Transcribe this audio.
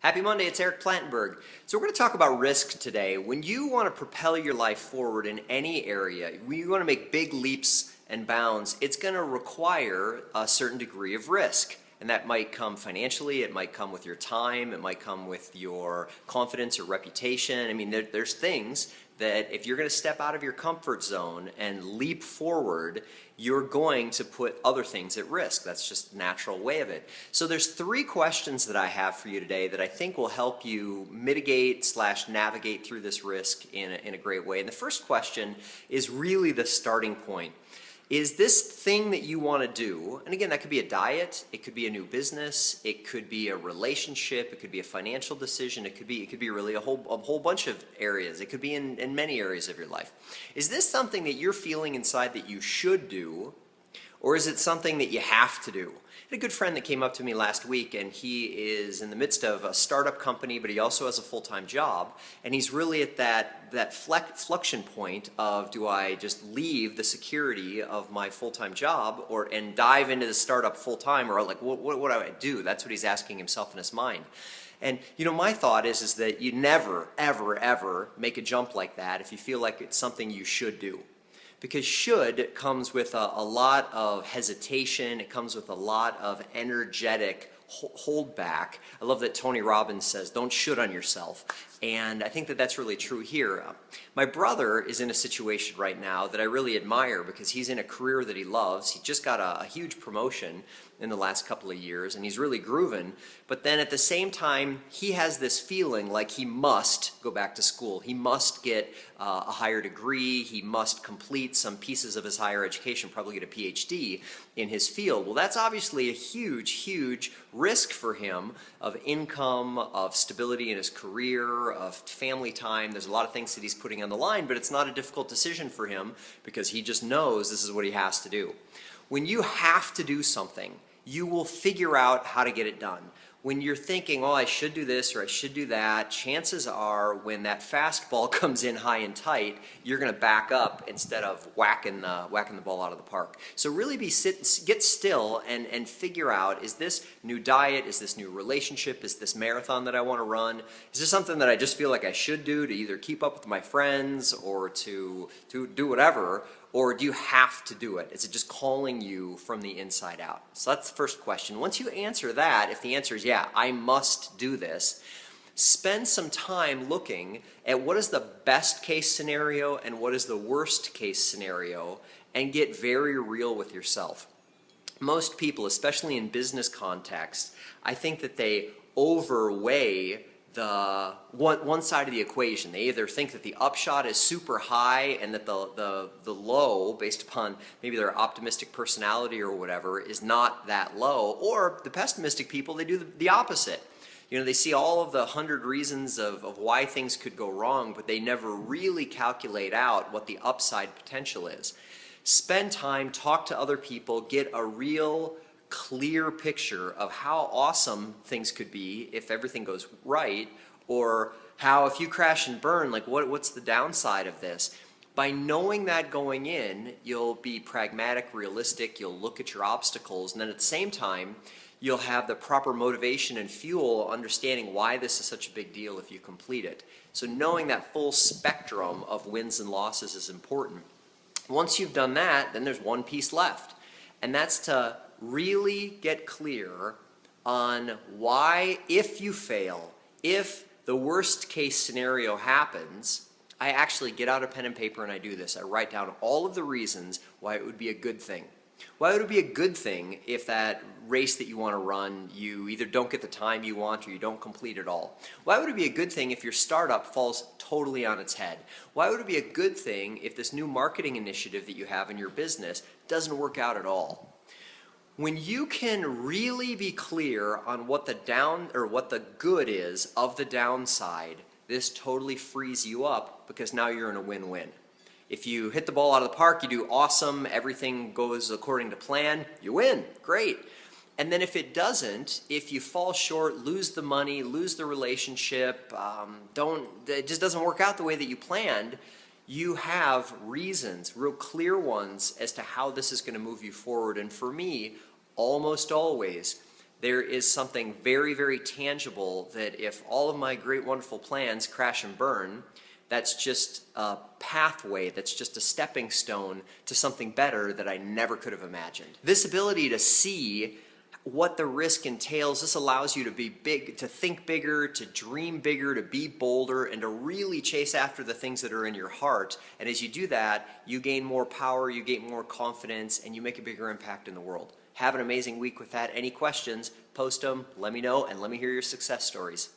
Happy Monday, it's Eric Plantenberg. So we're going to talk about risk today. When you want to propel your life forward in any area, when you want to make big leaps and bounds, it's going to require a certain degree of risk. And that might come financially, it might come with your time, it might come with your confidence or reputation. I mean, there's things that if you're going to step out of your comfort zone and leap forward, you're going to put other things at risk. That's just a natural way of it. So there's 3 questions that I have for you today that I think will help you mitigate / navigate through this risk in a great way. And the first question is really the starting point. Is this thing that you want to do, and again, that could be a diet, it could be a new business, it could be a relationship, it could be a financial decision, it could be really a whole bunch of areas. It could be in many areas of your life. Is this something that you're feeling inside that you should do, or is it something that you have to do? I had a good friend that came up to me last week, and he is in the midst of a startup company, but he also has a full-time job, and he's really at that flexion point of, do I just leave the security of my full-time job and dive into the startup full-time, or like what do I do? That's what he's asking himself in his mind. And you know, my thought is that you never, ever, ever make a jump like that if you feel like it's something you should do. Because should comes with a lot of hesitation, it comes with a lot of energetic holdback. I love that Tony Robbins says, don't should on yourself. And I think that that's really true here. My brother is in a situation right now that I really admire because he's in a career that he loves. He just got a huge promotion in the last couple of years and he's really grooving. But then at the same time, he has this feeling like he must go back to school. He must get a higher degree. He must complete some pieces of his higher education, probably get a PhD in his field. Well, that's obviously a huge, huge risk for him of income, of stability in his career, of family time. There's a lot of things that he's putting on the line, but it's not a difficult decision for him because he just knows this is what he has to do. When you have to do something, you will figure out how to get it done. When you're thinking, oh, I should do this or I should do that, chances are when that fastball comes in high and tight, you're going to back up instead of whacking the ball out of the park. So really get still and figure out, is this new diet, is this new relationship, is this marathon that I want to run, is this something that I just feel like I should do to either keep up with my friends or to do whatever, or do you have to do it? Is it just calling you from the inside out? So that's the first question. Once you answer that, if the answer is, yeah, I must do this, spend some time looking at what is the best case scenario and what is the worst case scenario and get very real with yourself. Most people, especially in business context, I think that they overweigh the one side of the equation. They either think that the upshot is super high and that the low, based upon maybe their optimistic personality or whatever, is not that low, or the pessimistic people, they do the opposite. You know, they see all of the 100 reasons of why things could go wrong, but they never really calculate out what the upside potential is. Spend time, talk to other people, get a real clear picture of how awesome things could be if everything goes right, or how if you crash and burn, like what's the downside of this? By knowing that going in, you'll be pragmatic, realistic, you'll look at your obstacles, and then at the same time, you'll have the proper motivation and fuel understanding why this is such a big deal if you complete it. So knowing that full spectrum of wins and losses is important. Once you've done that, then there's one piece left, and that's to really get clear on why, if you fail, if the worst case scenario happens, I actually get out a pen and paper and I do this. I write down all of the reasons why it would be a good thing. Why would it be a good thing if that race that you want to run, you either don't get the time you want or you don't complete it all? Why would it be a good thing if your startup falls totally on its head? Why would it be a good thing if this new marketing initiative that you have in your business doesn't work out at all? When you can really be clear on what the good is of the downside, this totally frees you up because now you're in a win-win. If you hit the ball out of the park, you do awesome, everything goes according to plan, you win, great. And then if it doesn't, if you fall short, lose the money, lose the relationship, it just doesn't work out the way that you planned, you have reasons, real clear ones, as to how this is going to move you forward. And for me, almost always, there is something very, very tangible that if all of my great, wonderful plans crash and burn, that's just a pathway, that's just a stepping stone to something better that I never could have imagined. This ability to see what the risk entails, this allows you to be big, to think bigger, to dream bigger, to be bolder, and to really chase after the things that are in your heart. And as you do that, you gain more power, you gain more confidence, and you make a bigger impact in the world. Have an amazing week with that. Any questions, post them, let me know, and let me hear your success stories.